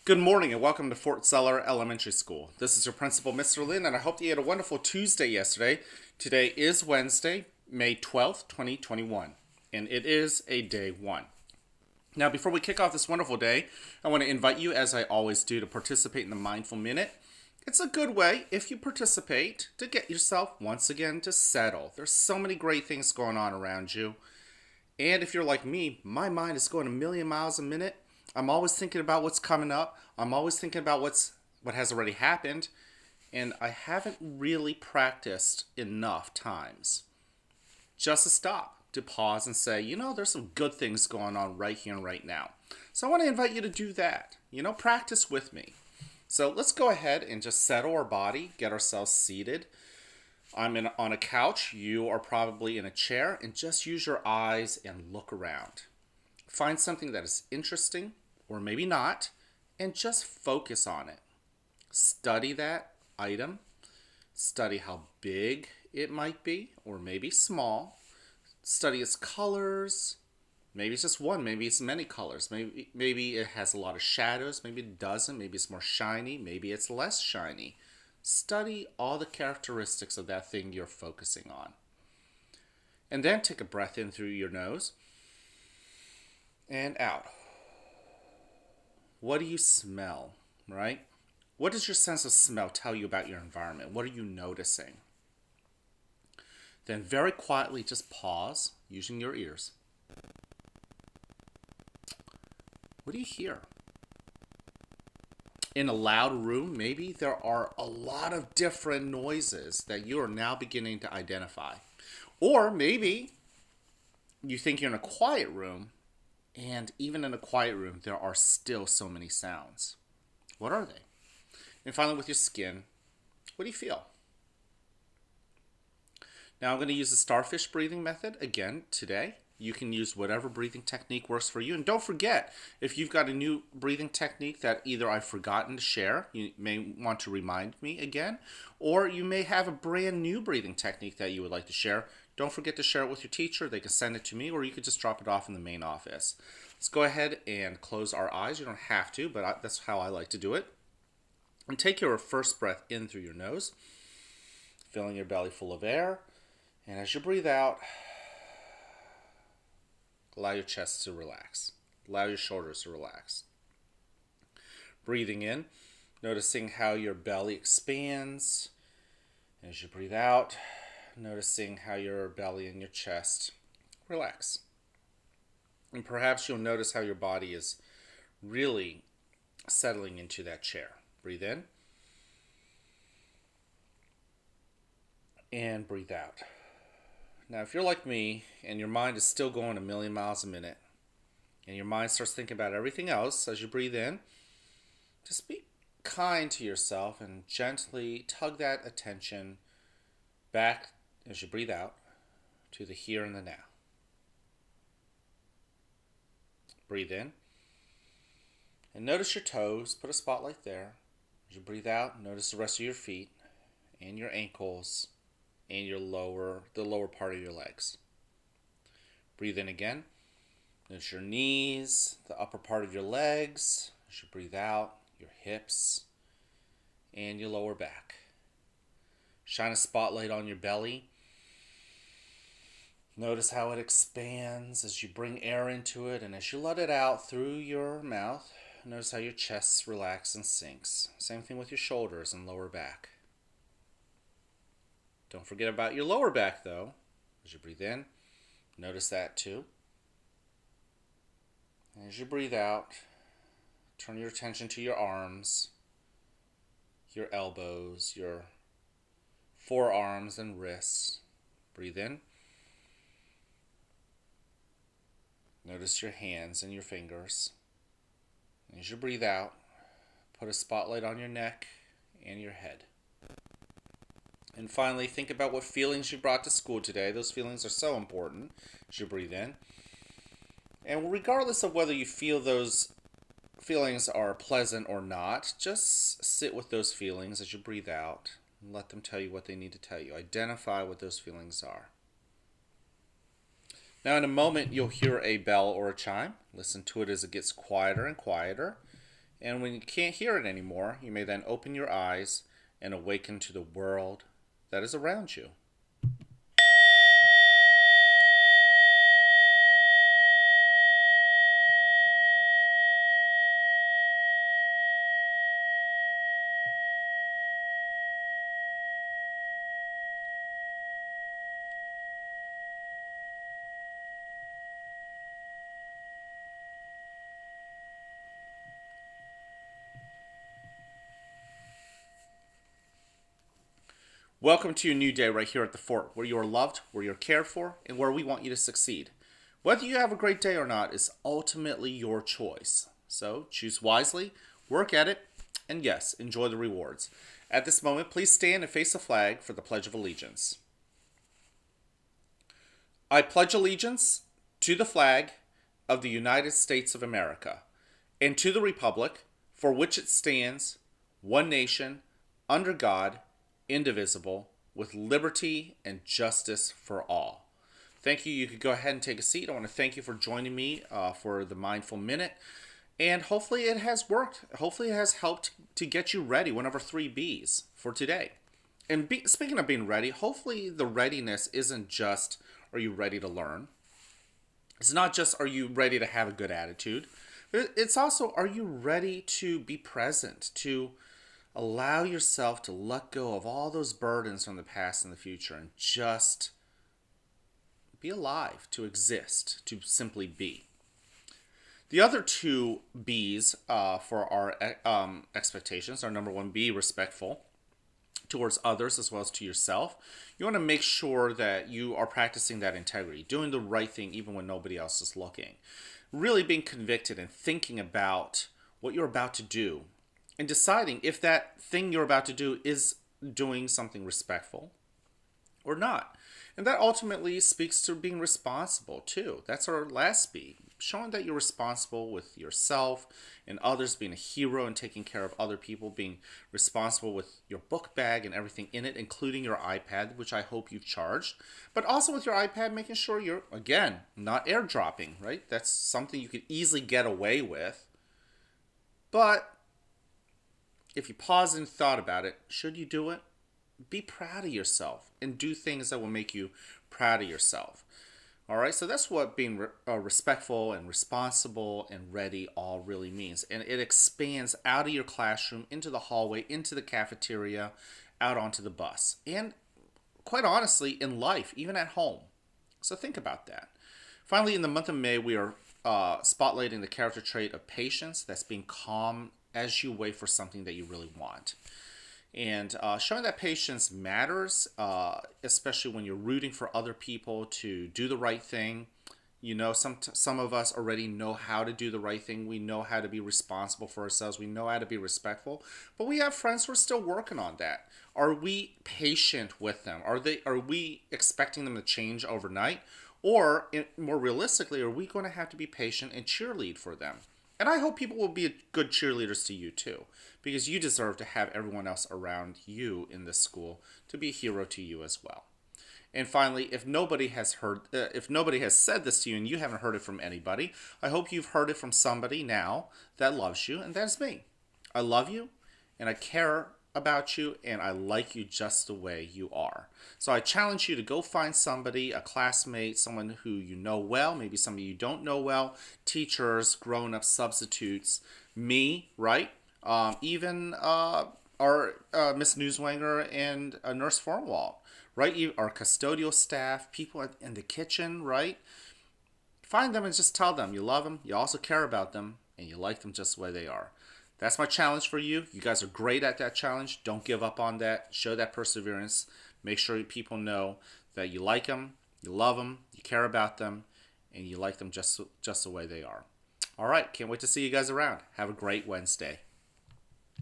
Good morning and welcome to Fort Seller Elementary School. This is your principal, Mr. Lynn, and I hope you had a wonderful Tuesday yesterday. Today is Wednesday, May 12th, 2021, and it is a day one. Now, before we kick off this wonderful day, I want to invite you, as I always do, to participate in the Mindful Minute. It's a good way, if you participate, to get yourself once again to settle. There's so many great things going on around you. And if you're like me, my mind is going a million miles a minute. I'm always thinking about what's coming up. I'm always thinking about what has already happened. And I haven't really practiced enough times just to stop, to pause and say, there's some good things going on right here and right now. So I want to invite you to do that. Practice with me. So let's go ahead and just settle our body, get ourselves seated. I'm on a couch. You are probably in a chair, and just use your eyes and look around. Find something that is interesting, or maybe not, and just focus on it. Study that item. Study how big it might be, or maybe small. Study its colors. Maybe it's just one, maybe it's many colors. Maybe it has a lot of shadows, maybe it doesn't, maybe it's more shiny, maybe it's less shiny. Study all the characteristics of that thing you're focusing on. And then take a breath in through your nose and out. What do you smell, right? What does your sense of smell tell you about your environment? What are you noticing? Then very quietly just pause using your ears. What do you hear? In a loud room, maybe there are a lot of different noises that you are now beginning to identify. Or maybe you think you're in a quiet room, and even in a quiet room, there are still so many sounds. What are they? And finally, with your skin, what do you feel? Now I'm going to use the Starfish Breathing method again today. You can use whatever breathing technique works for you. And don't forget, if you've got a new breathing technique that either I've forgotten to share, you may want to remind me again, or you may have a brand new breathing technique that you would like to share. Don't forget to share it with your teacher. They can send it to me, or you could just drop it off in the main office. Let's go ahead and close our eyes. You don't have to, but that's how I like to do it. And take your first breath in through your nose, filling your belly full of air. And as you breathe out, allow your chest to relax. Allow your shoulders to relax. Breathing in, noticing how your belly expands. As you breathe out, noticing how your belly and your chest relax. And perhaps you'll notice how your body is really settling into that chair. Breathe in. And breathe out. Now, if you're like me and your mind is still going a million miles a minute and your mind starts thinking about everything else as you breathe in, just be kind to yourself and gently tug that attention back as you breathe out to the here and the now. Breathe in and notice your toes. Put a spotlight there. As you breathe out, notice the rest of your feet and your ankles and the lower part of your legs. Breathe in again. Notice your knees, the upper part of your legs. As you breathe out, your hips and your lower back. Shine a spotlight on your belly. Notice how it expands as you bring air into it, and as you let it out through your mouth, notice how your chest relaxes and sinks. Same thing with your shoulders and lower back. Don't forget about your lower back, though. As you breathe in, notice that too. And as you breathe out, turn your attention to your arms, your elbows, your forearms and wrists. Breathe in. Notice your hands and your fingers. And as you breathe out, put a spotlight on your neck and your head. And finally, think about what feelings you brought to school today. Those feelings are so important as you breathe in. And regardless of whether you feel those feelings are pleasant or not, just sit with those feelings as you breathe out and let them tell you what they need to tell you. Identify what those feelings are. Now in a moment, you'll hear a bell or a chime. Listen to it as it gets quieter and quieter. And when you can't hear it anymore, you may then open your eyes and awaken to the world that is around you. Welcome to a new day right here at the fort, where you are loved, where you're cared for, and where we want you to succeed. Whether you have a great day or not is ultimately your choice. So choose wisely, work at it, and yes, enjoy the rewards. At this moment, please stand and face the flag for the Pledge of Allegiance. I pledge allegiance to the flag of the United States of America and to the republic for which it stands, one nation, under God, indivisible, with liberty and justice for all. Thank you. You could go ahead and take a seat. I want to thank you for joining me for the Mindful Minute. And hopefully it has worked. Hopefully it has helped to get you ready, one of our 3Bs for today. And speaking of being ready, hopefully the readiness isn't just, are you ready to learn? It's not just, are you ready to have a good attitude? It's also, are you ready to be present, to allow yourself to let go of all those burdens from the past and the future and just be alive, to exist, to simply be. The other two B's for our expectations are number one, be respectful towards others as well as to yourself. You want to make sure that you are practicing that integrity, doing the right thing even when nobody else is looking. Really being convicted and thinking about what you're about to do and deciding if that thing you're about to do is doing something respectful or not. And that ultimately speaks to being responsible too. That's our last B. Showing that you're responsible with yourself and others, being a hero and taking care of other people, being responsible with your book bag and everything in it, including your iPad, which I hope you've charged. But also with your iPad, making sure you're, again, not airdropping, right? That's something you could easily get away with. But if you paused and thought about it, should you do it? Be proud of yourself and do things that will make you proud of yourself. All right, so that's what being respectful and responsible and ready all really means. And it expands out of your classroom, into the hallway, into the cafeteria, out onto the bus. And quite honestly, in life, even at home. So think about that. Finally, in the month of May, we are spotlighting the character trait of patience. That's being calm as you wait for something that you really want. And showing that patience matters, especially when you're rooting for other people to do the right thing. You know, some of us already know how to do the right thing. We know how to be responsible for ourselves. We know how to be respectful. But we have friends who are still working on that. Are we patient with them? Are we expecting them to change overnight? Or, more realistically, are we going to have to be patient and cheerlead for them? And I hope people will be good cheerleaders to you too, because you deserve to have everyone else around you in this school to be a hero to you as well. And finally, if nobody has said this to you and you haven't heard it from anybody, I hope you've heard it from somebody now that loves you, and that's me. I love you, and I care about you, and I like you just the way you are. So I challenge you to go find somebody, a classmate, someone who you know well, maybe somebody you don't know well, teachers, grown-up substitutes, me, right? Even our Miss Newswanger and Nurse Formwalt, right? Our custodial staff, people in the kitchen, right? Find them and just tell them you love them, you also care about them, and you like them just the way they are. That's my challenge for you. You guys are great at that challenge. Don't give up on that. Show that perseverance. Make sure people know that you like them, you love them, you care about them, and you like them just the way they are. All right, can't wait to see you guys around. Have a great Wednesday.